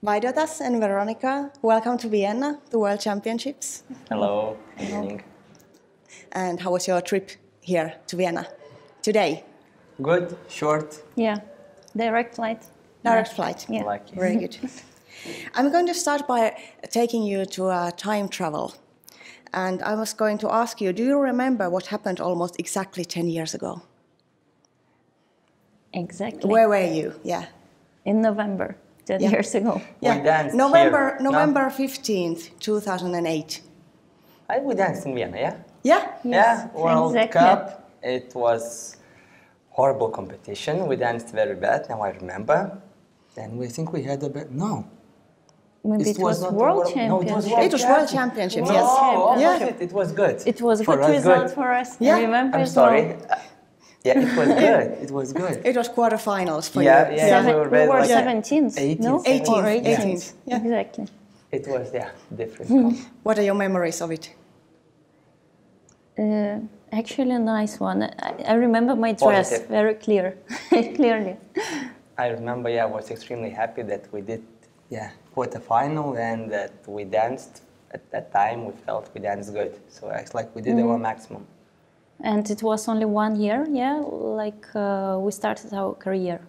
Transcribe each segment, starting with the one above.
Vaidotas and Veronika, welcome to Vienna, the World Championships. Hello, good evening. And how was your trip here to Vienna today? Good, short. Yeah, direct flight. Direct flight. Yeah. Lucky. Very good. I'm going to start by taking you to a time travel. And I was going to ask you, do you remember what happened almost exactly 10 years ago? Exactly. Where were you? Yeah. In November, 10 Yeah. years ago. Yeah. We danced November, here. November 15th, 2008. We danced in Vienna, yeah? Yeah? Yes, Yeah, World exactly. Cup. It was horrible competition. We danced very bad, now I remember. And we think we had a bit, no. Maybe it was not the World No, it was Championship. World It was World Championships, yes. Oh, Yeah. it was good. It was a For good us, result good. for us. Yeah. I remember I'm as well. sorry. Yeah, it was good. It was good. It was quarterfinals for Yeah, you. yeah. We very were like 17th, 18th, no? 17th, Or 18th, 18th. yeah. Exactly. It was, different. comp. What are your memories of it? Actually, a nice one. I remember my dress Positive. very clearly. I remember, I was extremely happy that we did, quarterfinal and that we danced. At that time, we felt we danced good. So it's like we did our maximum. And it was only 1 year, we started our career.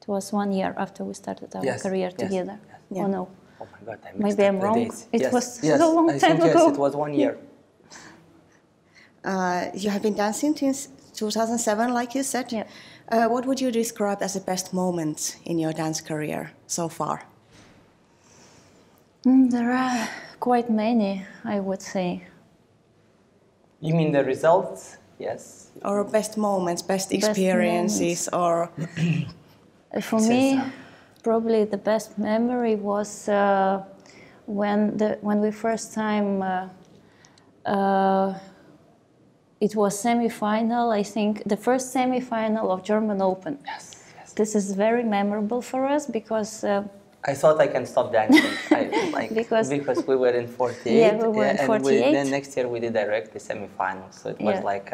It was 1 year after we started our career together. Yes. Oh no. Oh my God, I mixed Maybe up I'm the wrong. dates. It Yes, was yes, so long I time think, ago. Yes, it was 1 year. You have been dancing since 2007, like you said. Yeah. What would you describe as the best moments in your dance career so far? There are quite many, I would say. You mean the results? Yes. Or best moments, best experiences, or For me, probably the best memory was when we first time it was semi-final. I think the first semi-final of German Open. Yes. This is very memorable for us because I thought I can stop dancing. Because we were in 48. Yeah, we were in and 48. Then next year we did directly semi-finals. So it was Yeah. like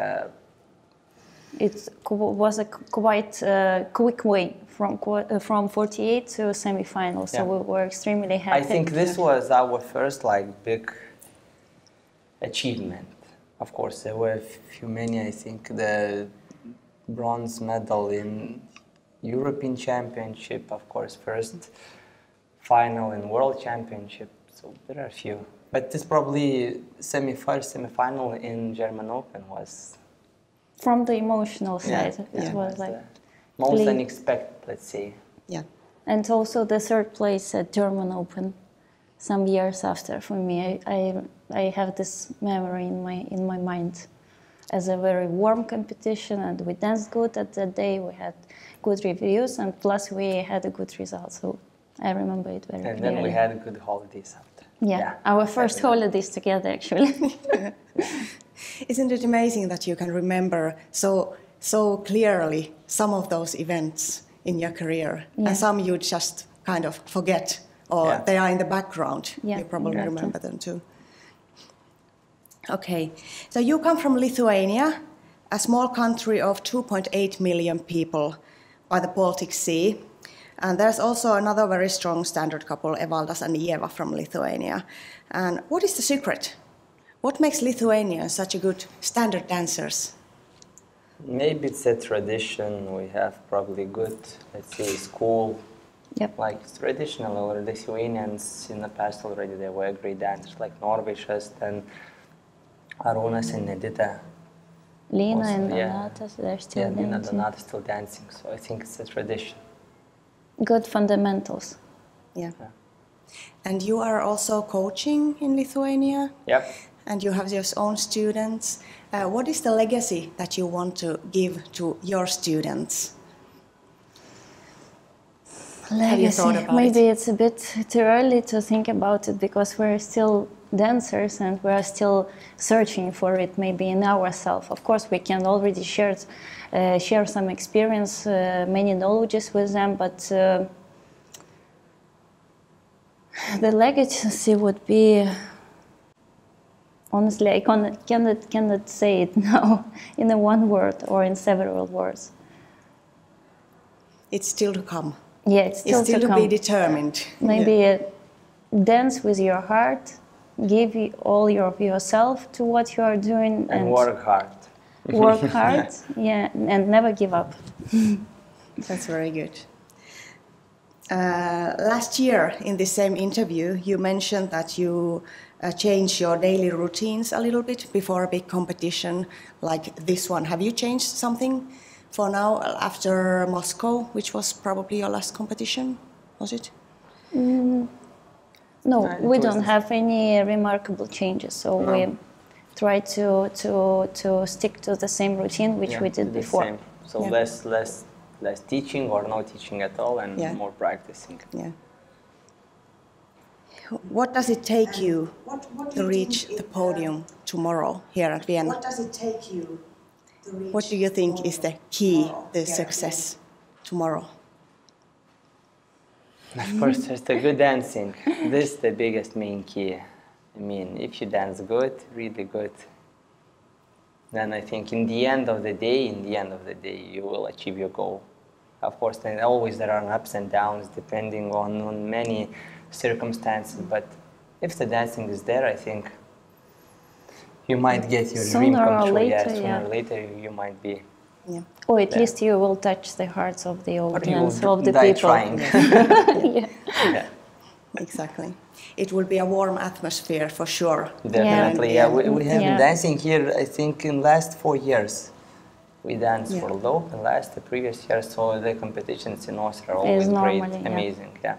it was a quite quick way from 48 to semi-final. So Yeah. we were extremely happy. I think this was our first big achievement. Of course, there were many. I think the bronze medal in European Championship, of course, first final in World Championship. So there are a few. But this probably semi-final in German Open was from the emotional side. It Yeah. was like the most really- unexpected, let's say. yeah. And also the third place at German Open, some years after. For me, I have this memory in my mind as a very warm competition, and we danced good at that day. We had good reviews, and plus we had a good result. So I remember it very And clearly. then we had good holidays after. Yeah, our first holidays together, actually. Isn't it amazing that you can remember so clearly some of those events in your career, Yeah. and some you just kind of forget, or they are in the background. Yeah, You probably exactly. remember them too. Okay, so you come from Lithuania, a small country of 2.8 million people by the Baltic Sea. And there's also another very strong standard couple, Evaldas and Ieva from Lithuania. And what is the secret? What makes Lithuanians such a good standard dancers? Maybe it's a tradition. We have probably good, let's say, school. Yep. Like it's traditional. Our Lithuanians in the past already, they were great dancers, like Norvešas and Arūnas and Edita. Lina Also, and yeah. Donatas, they're still Yeah, Lina dancing. Donata still dancing. So I think it's a tradition. Good fundamentals. Yeah. And you are also coaching in Lithuania, Yep. and you have your own students. What is the legacy that you want to give to your students? Have you thought about Maybe it? it's a bit too early to think about it because we're still dancers and we're still searching for it maybe in ourselves. Of course, we can already share some experience, many knowledges with them, but the legacy would be, honestly, I cannot say it now in a one word or in several words. It's still to come. Yeah, it's still, It's still to be determined. Maybe dance with your heart, give all yourself to what you are doing, and work hard. Work hard, and never give up. That's very good. Last year, in the same interview, you mentioned that you change your daily routines a little bit before a big competition like this one. Have you changed something for now after Moscow, which was probably your last competition? Was it? No, we don't have any remarkable changes. So we try to stick to the same routine which we did before. Same. So less teaching or no teaching at all, and more practicing. Yeah. What does it take you to reach the podium tomorrow here at Vienna? What does it take you to reach? What do you think is the key to success tomorrow? Of course, there's the good dancing. This is the biggest main key. I mean, if you dance good, really good, then I think in the end of the day, you will achieve your goal. Of course, then always there are ups and downs depending on many circumstances, but if the dancing is there, I think you might get your dream come true. Sooner or later you might be. Yeah. Or at least you will touch the hearts of the audience, of the people. Trying. Yeah. Exactly. It will be a warm atmosphere for sure. Definitely, We have been dancing here, I think, in last 4 years. We danced for local the previous year, so the competitions in Austria are always great, amazing. Yeah.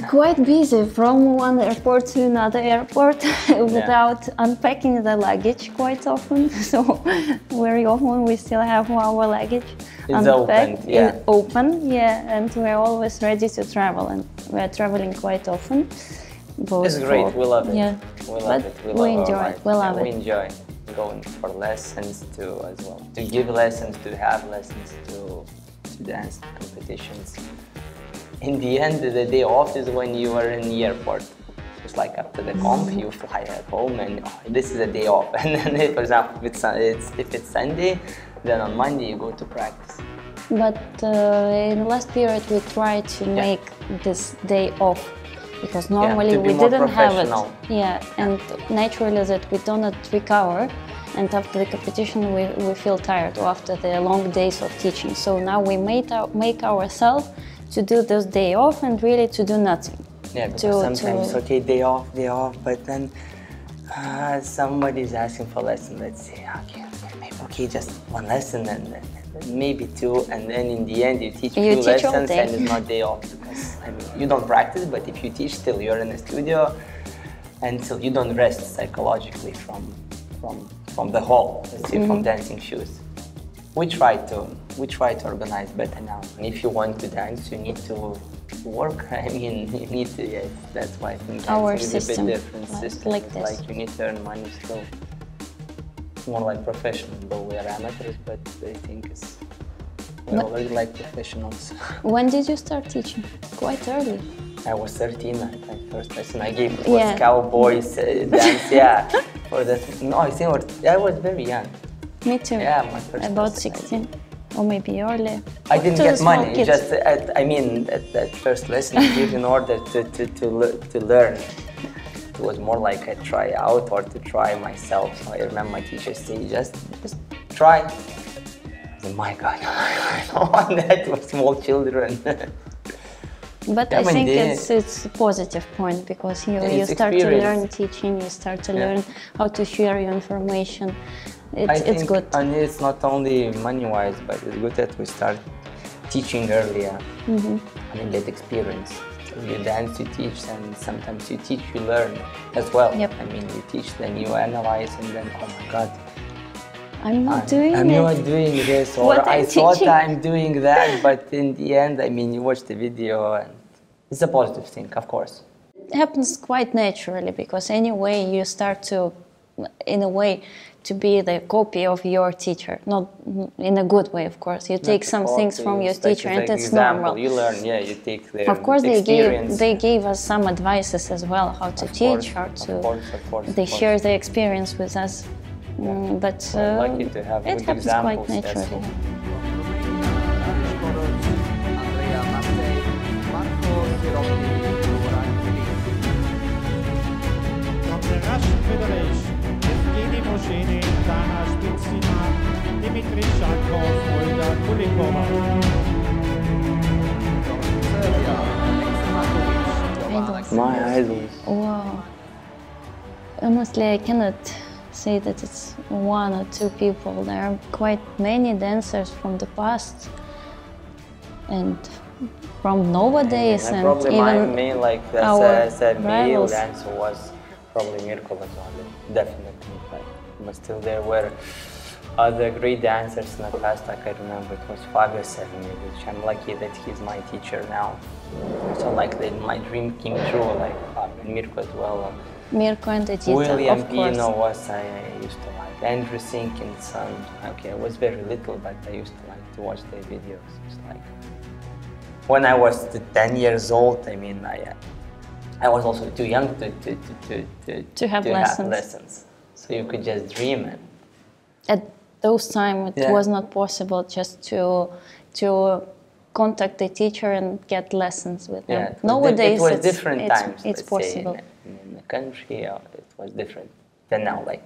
Quite busy from one airport to another airport without unpacking the luggage quite often. So very often we still have our luggage unpacked, open, and we're always ready to travel, and we're traveling quite often. It's great, we love it. Yeah, we enjoy it. We love it. We enjoy going for lessons too as well. To give lessons, to have lessons, to dance competitions. In the end of the day off is when you are in the airport. It's like after the comp, you fly at home and this is a day off. And then, for example, if it's Sunday, then on Monday you go to practice. But in the last period we tried to make this day off, because normally we didn't have it. And naturally that we do not recover, and after the competition we feel tired, or after the long days of teaching. So now we make ourselves to do this day off and really to do nothing. Yeah, because sometimes, day off, but then somebody's asking for a lesson. Let's say, maybe just one lesson and maybe two, and then in the end you teach few lessons and it's not day off, because you don't practice, but if you teach still, you're in the studio and still you don't rest psychologically from the hall, let's say, from dancing shoes. We try to organize better now. And if you want to dance, you need to work. I mean, you need to. That's why I think our dancing is system, a bit different system. like this. Like you need to earn money still. More like professional, though we are amateurs, but I think we're already like professionals. When did you start teaching? Quite early. I was 13 at my first lesson I gave. It was cowboys dance. For that. No, I think I was very young. Me too. Yeah, my first about 16, or maybe earlier. I didn't get money. Just that first lesson I gave in order to learn. It was more like a try out or to try myself. So I remember my teacher saying, just try. I said, my God, I don't want that for small children. But I think it's a positive point, because you start to learn teaching, you start to learn how to share your information. It's good. And it's not only money-wise, but it's good that we start teaching earlier. I mean, get experience. So you dance, you teach, and sometimes you teach, you learn as well. Yep. I mean, you teach, then you analyze, and then, oh my God, I'm not doing this, or I thought I'm doing that, but in the end, I mean, you watch the video, and it's a positive thing, of course. It happens quite naturally, because anyway you start to in a way, to be the copy of your teacher, not in a good way, of course. You take some things from your teacher, and it's normal. You learn, yeah, you take their Of course, experience. they gave us some advices as well, how to teach, how to. They share their experience with us, but lucky to have it good happens quite examples, naturally. Idols. My idols. Wow. Honestly, I cannot say that it's one or two people. There are quite many dancers from the past and from nowadays, And and probably even my main, like our as a male rivals. dancer was probably Mirko Lazali, definitely. Like, but still there were other great dancers in the past. Like I remember it was Fabio Serni, which I'm lucky that he's my teacher now. So like my dream came true, like Fabio and Mirko as well. Mirko and Edita, William of course. Pino was I used to like. Andrew Sinkin's son. Okay, I was very little, but I used to like to watch their videos. It's like when I was 10 years old. I mean, I was also too young To have lessons. So you could just dream it. At those times, it Yeah. was not possible just to contact the teacher and get lessons with them. Yeah, Nowadays, it was different times. It's let's say, possible. in the country, it was different than now. Like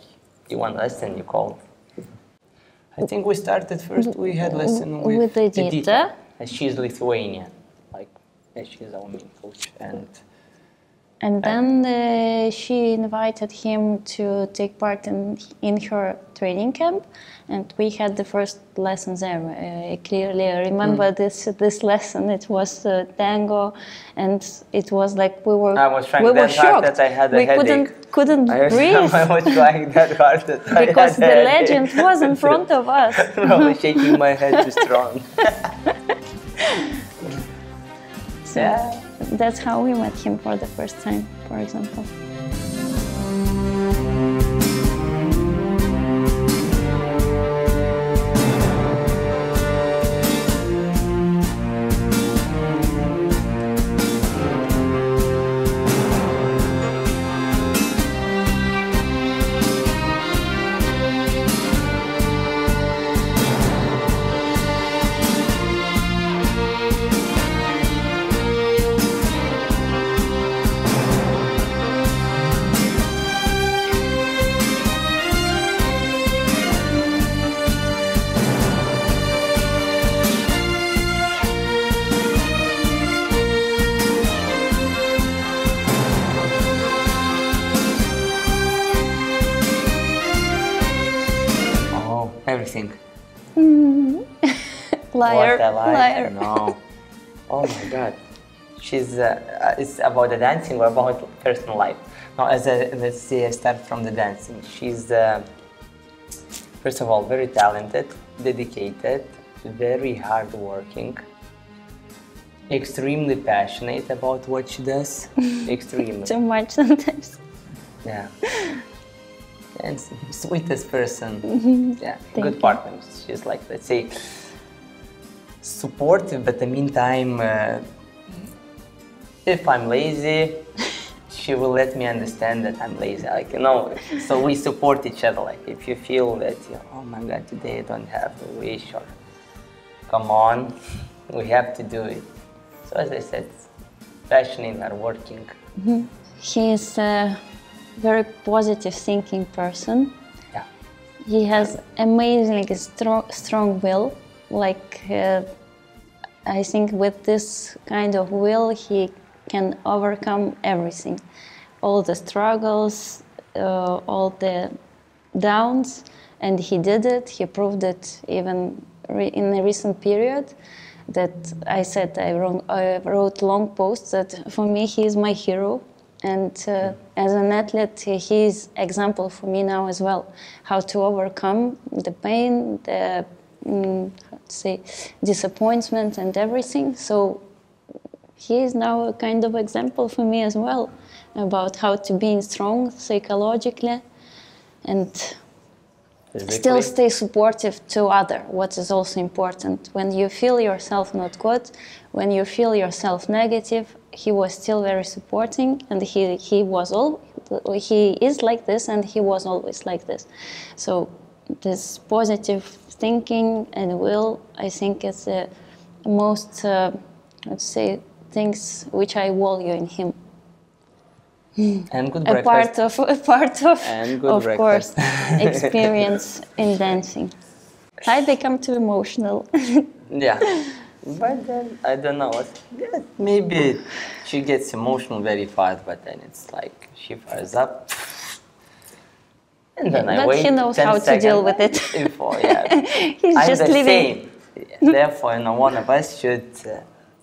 you want a lesson, you call. I think we started first. We had lesson with Edita. And she's Lithuanian. Like she's our main coach, And then she invited him to take part in her training camp, and we had the first lessons there. I clearly remember this lesson. It was tango, and it was like we were shocked that I had a we headache. couldn't breathe. I was trying that hard that Because the legend was in front of us. I was shaking my head too strong. So that's how we met him for the first time, for example. Everything. Liar. What a liar. Liar. No. Oh my God. She's. It's about the dancing or about personal life. No, let's say I start from the dancing. She's first of all very talented, dedicated, very hardworking, extremely passionate about what she does. Extremely. Too much sometimes. Yeah. And sweetest person. Yeah, Thank good you. partner. She's like, let's say, supportive, but in the meantime, if I'm lazy, she will let me understand that I'm lazy. Like, you know, so we support each other. Like, if you feel that, oh my God, today I don't have the wish, or come on, we have to do it. So as I said, passionate, hardworking. He's a very positive thinking person. Yeah. He has amazingly strong will. Like, I think with this kind of will, he can overcome everything. All the struggles, all the downs, and he did it. He proved it even in a recent period. That I said, I wrote long posts that for me he is my hero. And as an athlete, he is example for me now as well. How to overcome the pain, the disappointment and everything. So he is now a kind of example for me as well about how to be strong psychologically and Physically. still stay supportive to other, what is also important. When you feel yourself not good, when you feel yourself negative, he was still very supporting, and he is like this, and he was always like this. So this positive thinking and will, I think, is the most, let's say, things which I value in him. And good A part breakfast. of course, experience in dancing. I become too emotional. Yeah, but then I don't know. Yeah, maybe she gets emotional very fast, but then it's like she fires up, and then I But wait. he knows 10 how to deal with it. Before, yeah. He's I'm just the living. same. Therefore, one of us should.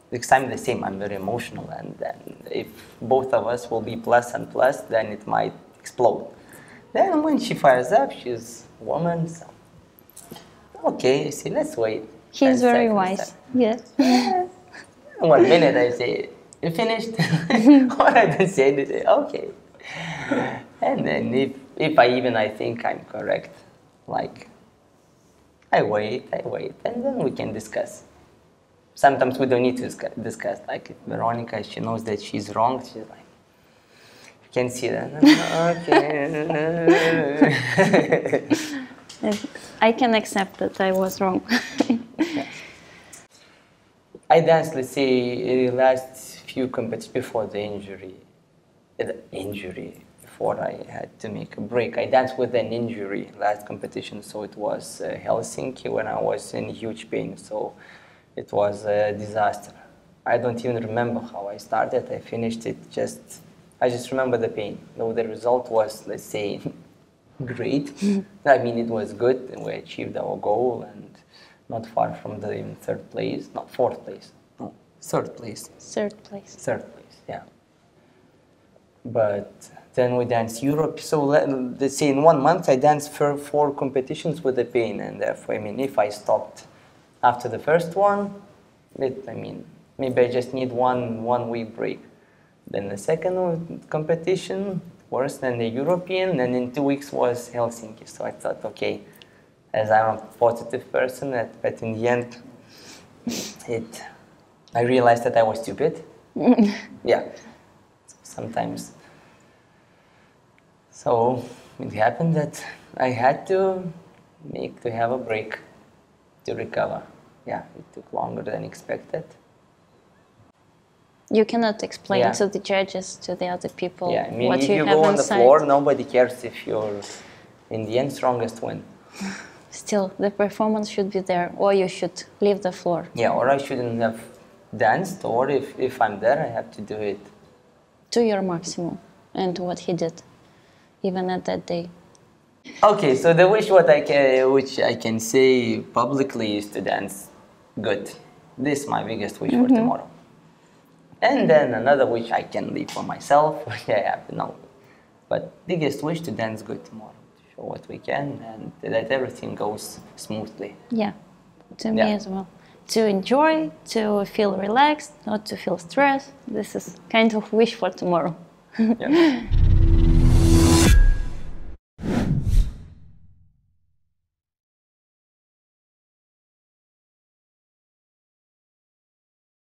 Because I'm the same. I'm very emotional, and then if both of us will be plus and plus, then it might explode. Then when she fires up, she's a woman. So okay, see, let's wait. He's 10 very seconds, wise. Yes. 1 minute I say, you finished? Or I don't say anything, okay. And then if I think I'm correct, like, I wait, and then we can discuss. Sometimes we don't need to discuss. Like if Veronika, she knows that she's wrong, she's like, you can see that. Okay. I can accept that I was wrong. I danced, let's say, the last few competitions before the injury. Before I had to make a break. I danced with an injury last competition, so it was Helsinki when I was in huge pain. So it was a disaster. I don't even remember how I started. I finished it I just remember the pain. Though the result was, let's say, great. I mean, it was good. We achieved our goal and not far from the even third place. Not fourth place. No, third place. Third place. Third place, yeah. But then we danced Europe. So let's say in 1 month I danced for 4 competitions with the pain. And therefore, I mean, if I stopped after the first one, maybe I just need one week break. Then the second competition, worse than the European, and in 2 weeks was Helsinki. So I thought, okay, as I'm a positive person, but in the end, I realized that I was stupid. Yeah, sometimes. So it happened that I had to have a break to recover. Yeah, it took longer than expected. You cannot explain to the judges, to the other people, yeah, I mean, what if you you have go on the inside. floor, nobody cares if you're, in the end, strongest win. Still, the performance should be there, or you should leave the floor. Yeah, or I shouldn't have danced, or if I'm there, I have to do it. To your maximum, and what he did, even at that day. Okay, so the wish which I can say publicly is to dance good. This is my biggest wish for tomorrow. And then another wish I can leave for myself, which I have no. But biggest wish to dance good tomorrow, to show what we can, and that everything goes smoothly. Yeah, to me as well. To enjoy, to feel relaxed, not to feel stressed. This is kind of wish for tomorrow. Yeah.